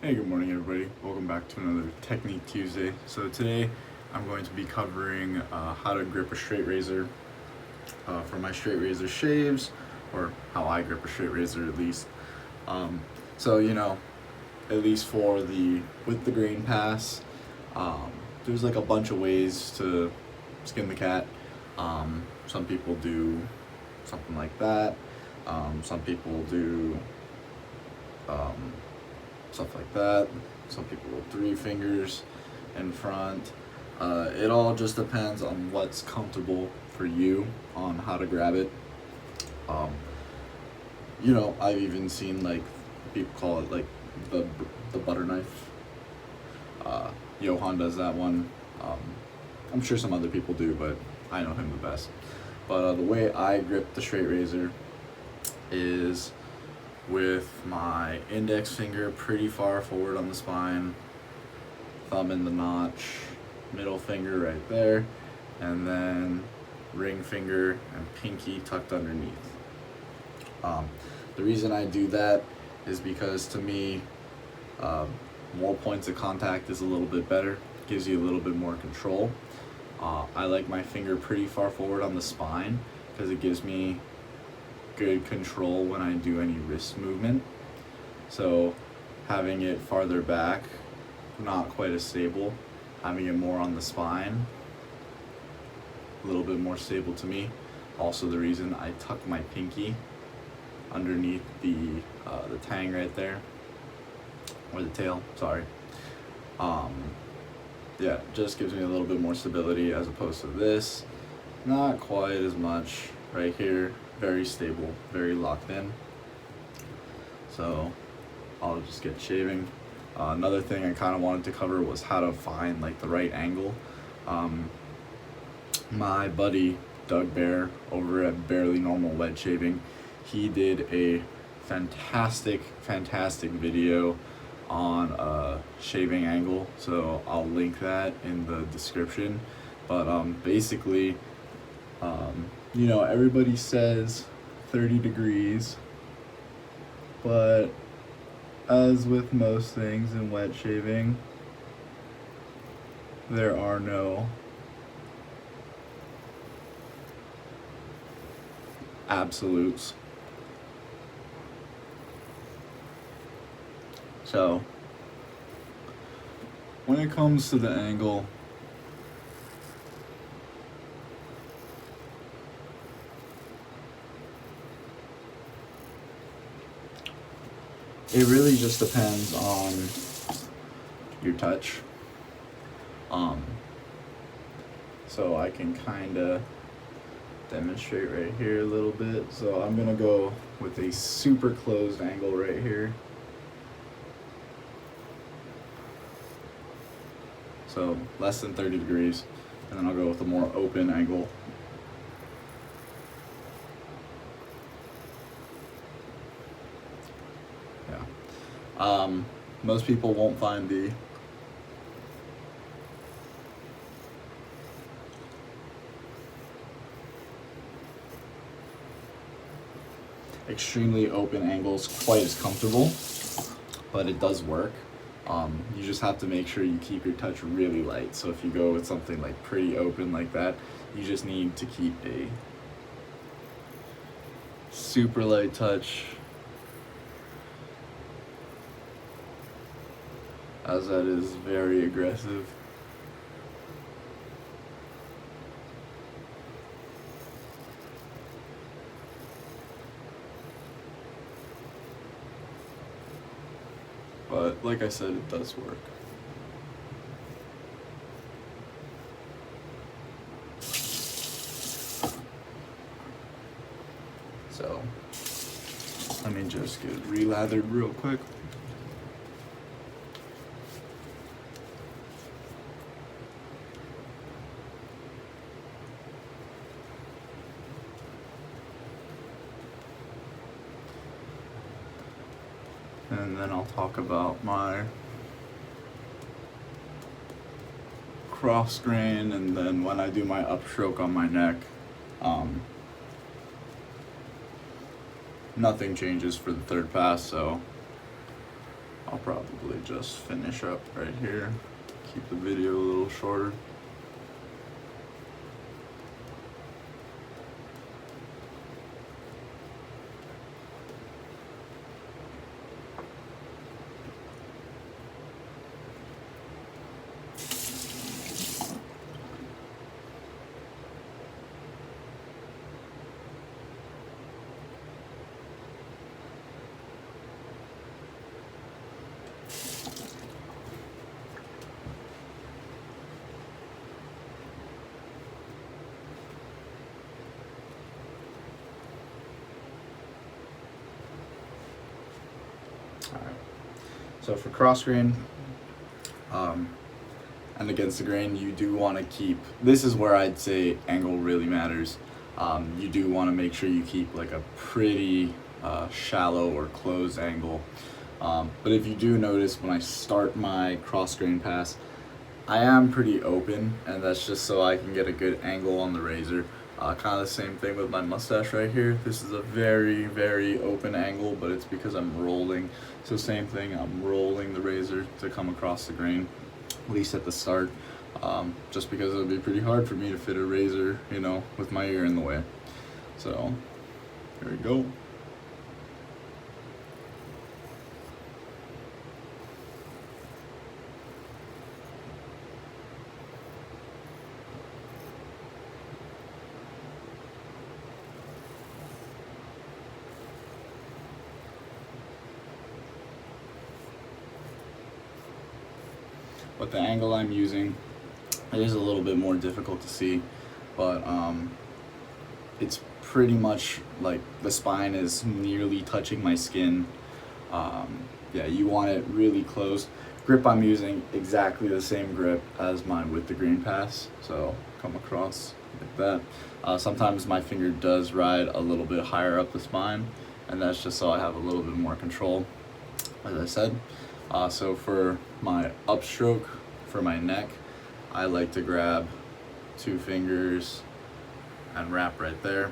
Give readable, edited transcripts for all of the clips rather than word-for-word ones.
Hey, good morning, everybody. Welcome back to another Technique Tuesday. So today, I'm going to be covering how to grip a straight razor for my straight razor shaves, or how I grip a straight razor at least. Um, so at least for the with the grain pass, there's like a bunch of ways to skin the cat. Some people do something like that. Some people do um, stuff like that. Some people with 3 fingers in front. It all just depends on what's comfortable for you on how to grab it. Um, I've even seen like people call it like the the butter knife. Johan does that one. Um, I'm sure some other people do, but I know him the best. But the way I grip the straight razor is with my index finger pretty far forward on the spine, thumb in the notch, middle finger right there, and then ring finger and pinky tucked underneath. The reason I do that is because to me, more points of contact is a little bit better, gives you a little bit more control. I like my finger pretty far forward on the spine because it gives me good control when I do any wrist movement. So having it farther back, not quite as stable. Having it more on the spine, a little bit more stable to me. Also the reason I tuck my pinky underneath the tang right there, or the tail, sorry. Yeah, just gives me a little bit more stability as opposed to this. Not quite as much right here, very stable, very locked in. So I'll just get shaving. Another thing I kind of wanted to cover was how to find like the right angle. My buddy Doug Bear over at Barely Normal Lead Shaving, he did a fantastic video on shaving angle, so I'll link that in the description. But basically, everybody says 30 degrees, but as with most things in wet shaving, there are no absolutes. So when it comes to the angle, it really just depends on your touch. So I can kind of demonstrate right here a little bit. So I'm gonna go with a super closed angle right here. So less than 30 degrees, and then I'll go with a more open angle. Yeah. Most people won't find the extremely open angles quite as comfortable, but it does work. You just have to make sure you keep your touch really light. So if you go with something like pretty open like that, you just need to keep a super light touch, as that is very aggressive. But like I said, it does work. So let me just get relathered real quick. And then I'll talk about my cross grain, and then when I do my upstroke on my neck, nothing changes for the third pass, so I'll probably just finish up right here, keep the video a little shorter. Alright, so for cross grain and against the grain, you do want to keep, this is where I'd say angle really matters. You do want to make sure you keep like a pretty shallow or closed angle. But if you do notice, when I start my cross grain pass, I am pretty open, and that's just so I can get a good angle on the razor. Kind of the same thing with my mustache right here. This is a very, very open angle, but it's because I'm rolling. So same thing, I'm rolling the razor to come across the grain, at least at the start, just because it would be pretty hard for me to fit a razor, you know, with my ear in the way. So here we go. But the angle I'm using, it is a little bit more difficult to see, but it's pretty much like the spine is nearly touching my skin. Yeah, you want it really close. Grip, I'm using exactly the same grip as mine with the grain pass, so come across like that. Sometimes my finger does ride a little bit higher up the spine, and that's just so I have a little bit more control, as I said. So for my upstroke, for my neck, I like to grab 2 fingers and wrap right there.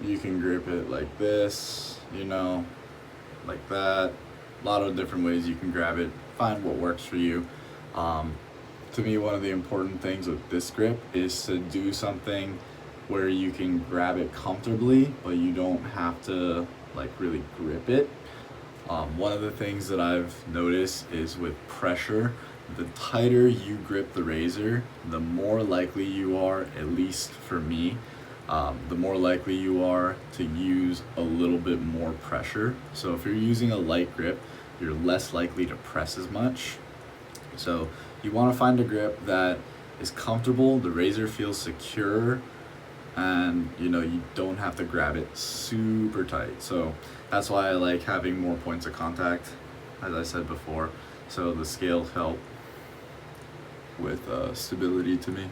You can grip it like this, you know, like that. A lot of different ways you can grab it. Find what works for you. To me, one of the important things with this grip is to do something where you can grab it comfortably, but you don't have to like really grip it. One of the things that I've noticed is with pressure, the tighter you grip the razor, the more likely you are, at least for me, the more likely you are to use a little bit more pressure. So if you're using a light grip, you're less likely to press as much. So you want to find a grip that is comfortable, the razor feels secure, and you know, you don't have to grab it super tight. So that's why I like having more points of contact, as I said before. So the scales help with stability to me.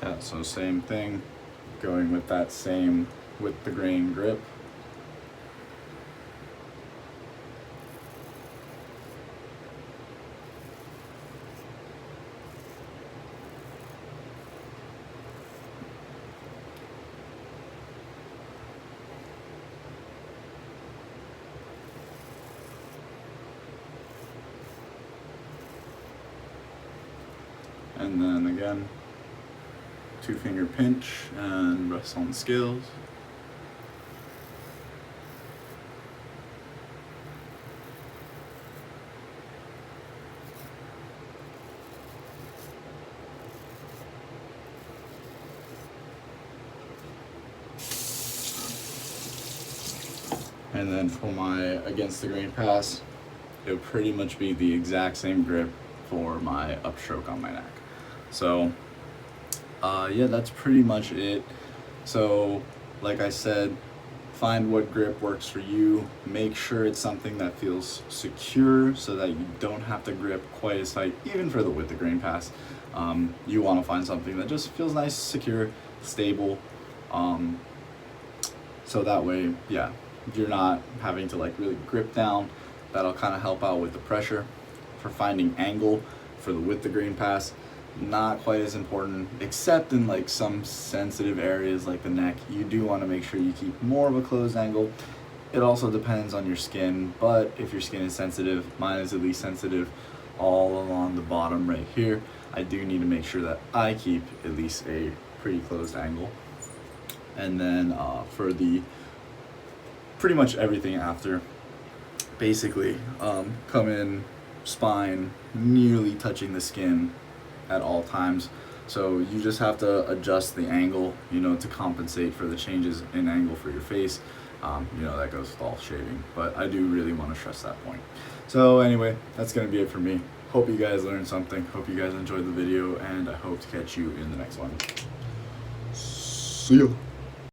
Yeah, so same thing, going with that same with the grain grip. And then again, 2-finger pinch and rest on the scales. And then for my against the grain pass, it would pretty much be the exact same grip for my upstroke on my neck. So yeah, that's pretty much it. So like I said, find what grip works for you. Make sure it's something that feels secure so that you don't have to grip quite as tight, even for the with the grain pass. You want to find something that just feels nice, secure, stable, so that way, yeah, you're not having to like really grip down. That'll kind of help out with the pressure. For finding angle for the with the grain pass, not quite as important, except in like some sensitive areas like the neck. You do want to make sure you keep more of a closed angle. It also depends on your skin, but if your skin is sensitive, mine is at least sensitive all along the bottom right here, I do need to make sure that I keep at least a pretty closed angle. And then for the pretty much everything after, basically come in spine nearly touching the skin at all times. So you just have to adjust the angle, you know, to compensate for the changes in angle for your face. You know, that goes with all shaving, but I do really want to stress that point. So anyway, that's going to be it for me. Hope you guys learned something. Hope you guys enjoyed the video, and I hope to catch you in the next one. See ya.